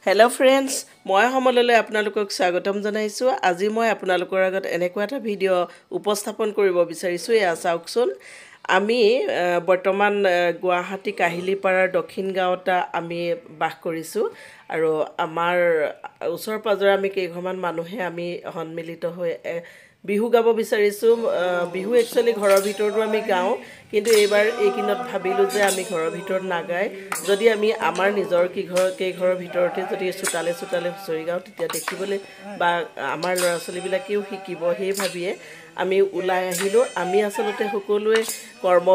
Hello friends, মই সমললৈ আপোনালোকক স্বাগতম জনাইছো। আজি মই আপোনালোকৰ আগত এনেকুৱা এটা ভিডিও উপস্থাপন কৰিব বিচাৰিছো। এয়া চাওকচোন, আমি বৰ্তমান গুৱাহাটী কাহিলিপাৰাৰ দক্ষিণ গাঁৱত আমি বাস কৰিছো আৰু আমাৰ ওচৰ পাজৰে আমি কেইঘৰমান মানুহে আমি সন্মিলিত হৈ বিহু গাব বিচাৰিছো। বিহু একচুয়ালি ঘৰৰ ভিতৰতো আমি গাওঁ, কিন্তু এইবাৰ এইকিনত ভাবিলো যে আমি ঘৰৰ ভিতৰত নাগাই যদি আমি আমাৰ নিজৰ কেইঘৰৰ ভিতৰতে যদি চুটালে হুঁচৰি গাওঁ তেতিয়া দেখিবলৈ বা আমাৰ ল'ৰা ছোৱালীবিলাকেও শিকিব, সেই ভাবিয়ে আমি ওলাই আহিলো। আমি আসলতে সকলোৱে কৰ্ম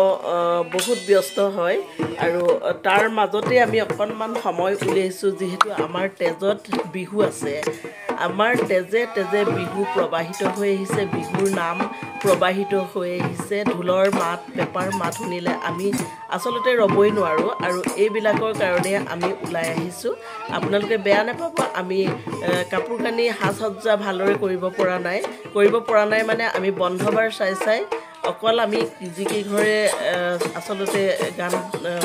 বহুত ব্যস্ত হয় আৰু তাৰ মাজতে আমি অকণমান সময় উলিয়াইছো, যিহেতু আমাৰ তেজত বিহু আছে। আমাৰ তেজে তেজে বিহু প্ৰবাহিত হৈ আহিছে, বিহুৰ নাম প্ৰবাহিত হৈ আহিছে। ঢোলৰ মাত, পেপাৰ মাত শুনিলে আমি আসলতে ৰবই নোৱাৰো আৰু এইবিলাকৰ কাৰণে আমি ওলাই আহিছো। আপোনালোকে বেয়া নাপাব, আমি কাপোৰ কানি সাজ সজ্জা ভালদৰে কৰিব পৰা নাই মানে আমি বন্ধবাৰ চাই অকল আমি যিকেইঘৰে আসলতে গান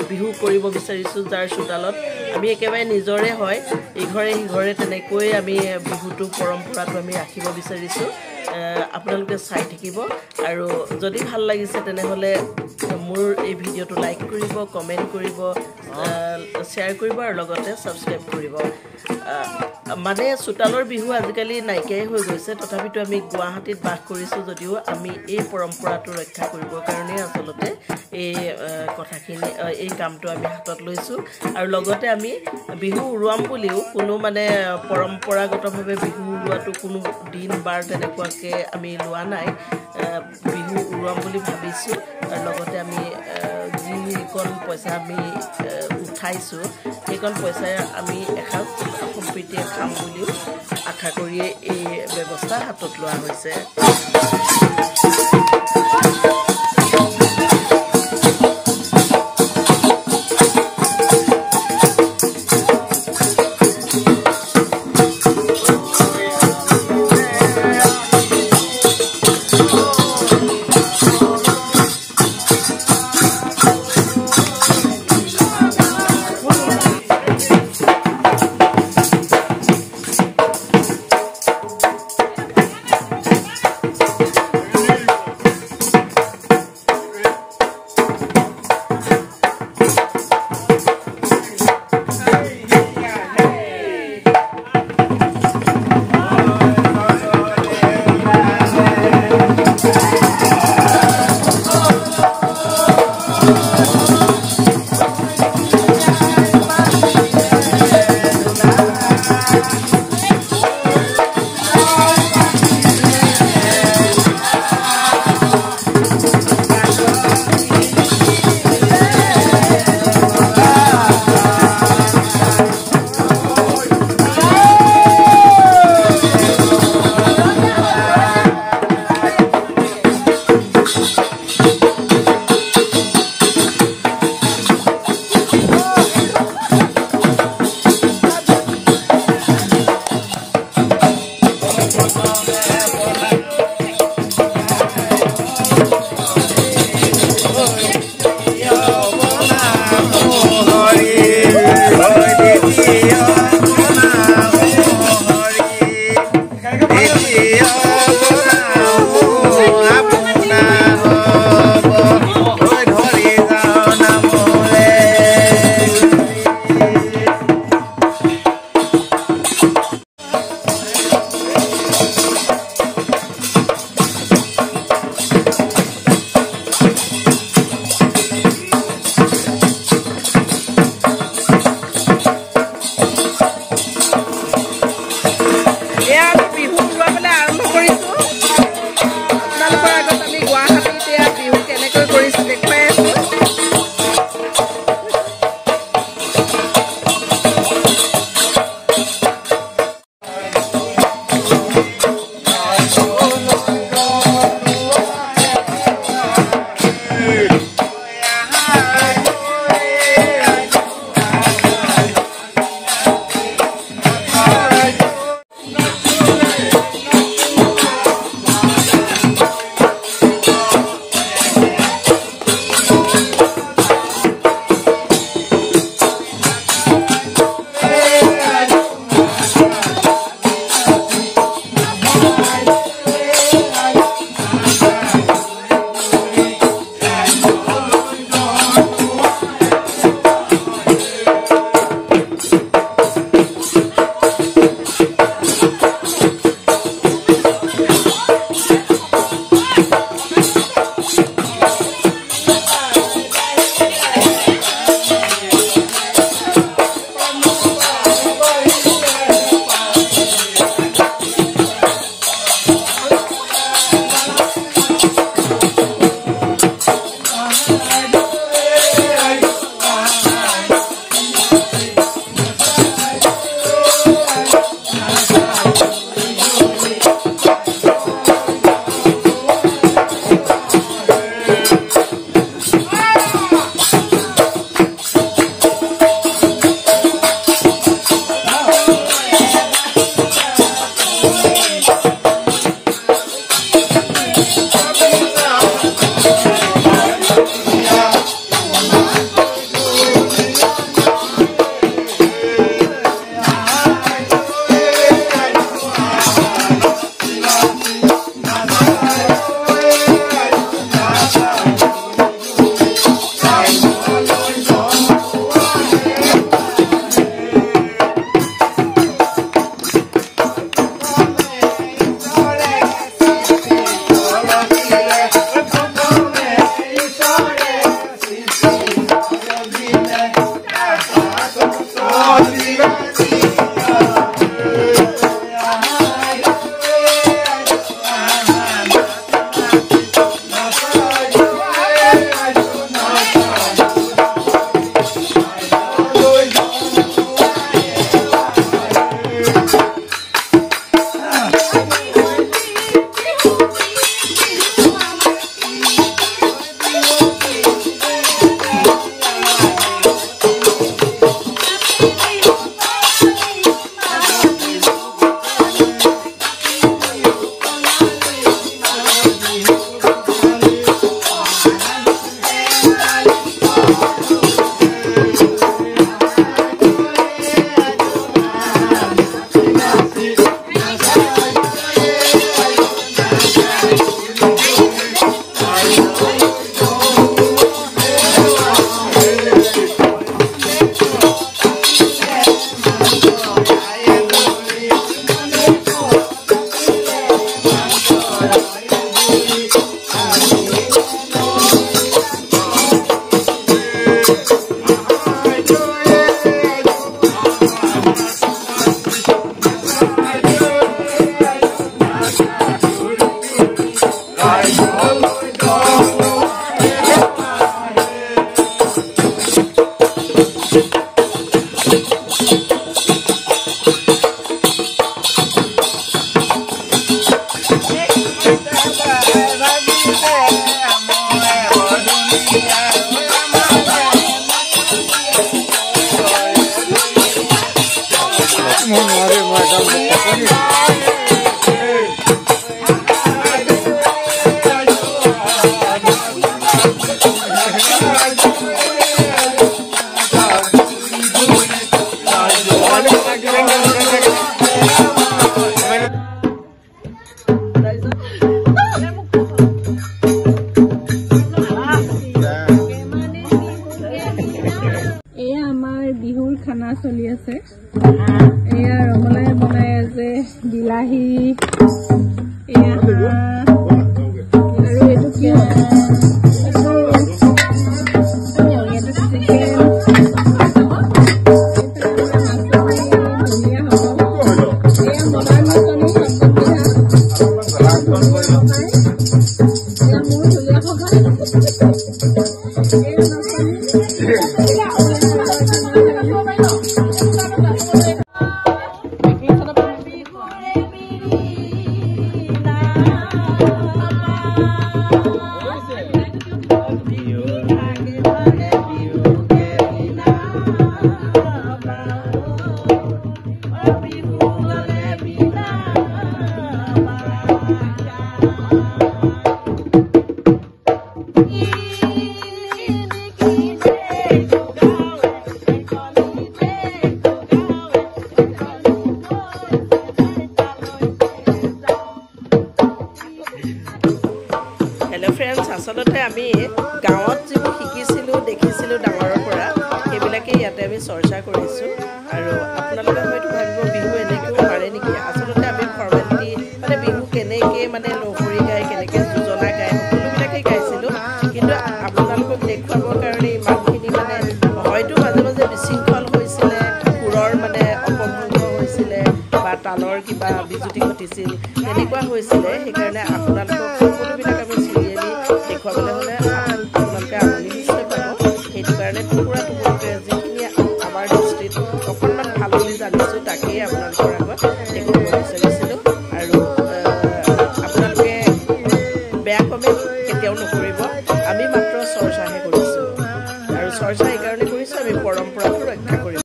বিহু কৰিব বিচাৰিছো, যাৰ চোতালত আমি একেবাৰে নিজৰে হয়, ইঘৰে সিঘৰে তেনেকৈ আমি বিহুটো পৰম্পৰাটো আমি ৰাখিব বিচাৰিছো। আপোনালোকে চাই থাকিব আৰু যদি ভাল লাগিছে তেনেহলে মোৰ এই ভিডিওটো লাইক কৰিব, কমেন্ট কৰিব, শ্বেয়াৰ কৰিব আৰু লগতে সাবস্ক্ৰাইব কৰিব। মানে চোতালৰ বিহু আজিকালি নাইকিয়াই হৈ গৈছে, তথাপিতো আমি গুৱাহাটীত বাস কৰিছো যদিও আমি এই পৰম্পৰাটো ৰক্ষা কৰিবৰ কাৰণে আসলতে এই কথাখিনি এই কামটো আমি হাতত লৈছো। আৰু লগতে আমি বিহু উৰুৱাম বুলিও কোনো মানে পৰম্পৰাগতভাৱে বিহু উৰুৱাটো কোনো দিন বাৰ তেনেকুৱাকে আমি লোৱা নাই। বিহু উৰুৱাম বুলি ভাবিছো আৰু লগতে আমি যিকণ পইচা আমি উঠাইছো সেইকণ পইচাৰে আমি এসাঁজ সম্প্ৰীতিৰে খাম বুলিও আশা কৰিয়ে এই ব্যৱস্থা হাতত লোৱা হৈছে। বিহুৰ খানা চলি আছে এয়া ৰমলাই বনাই আছে বিলাহী এয়া আৰু এটো কি আচলতে আমি গাঁৱত যিবোৰ শিকিছিলোঁ দেখিছিলোঁ ডাঙৰৰ পৰা সেইবিলাকেই ইয়াতে আমি চৰ্চা কৰিছোঁ আৰু আপোনালোকে হয়তো ভাবিব বিহু এনেকৈও পাৰে নেকি আচলতে আমি ফৰ্মেলিটি মানে বিহু কেনেকৈ মানে লহৰি গায় কেনেকৈ যোজনা গায় সকলোবিলাকেই গাইছিলোঁ কিন্তু আপোনালোকক দেখুৱাবৰ কাৰণে ইমানখিনি মানে হয়তো মাজে মাজে বিশৃংখল হৈছিলে সুৰৰ মানে অপভংগ হৈছিলে বা তালৰ কিবা বিজুতি ঘটিছিল তেনেকুৱা হৈছিলে সেইকাৰণে আপোনালোকক সকলোবিলাক আমি চিৰিয়েলি দেখুৱাবলৈ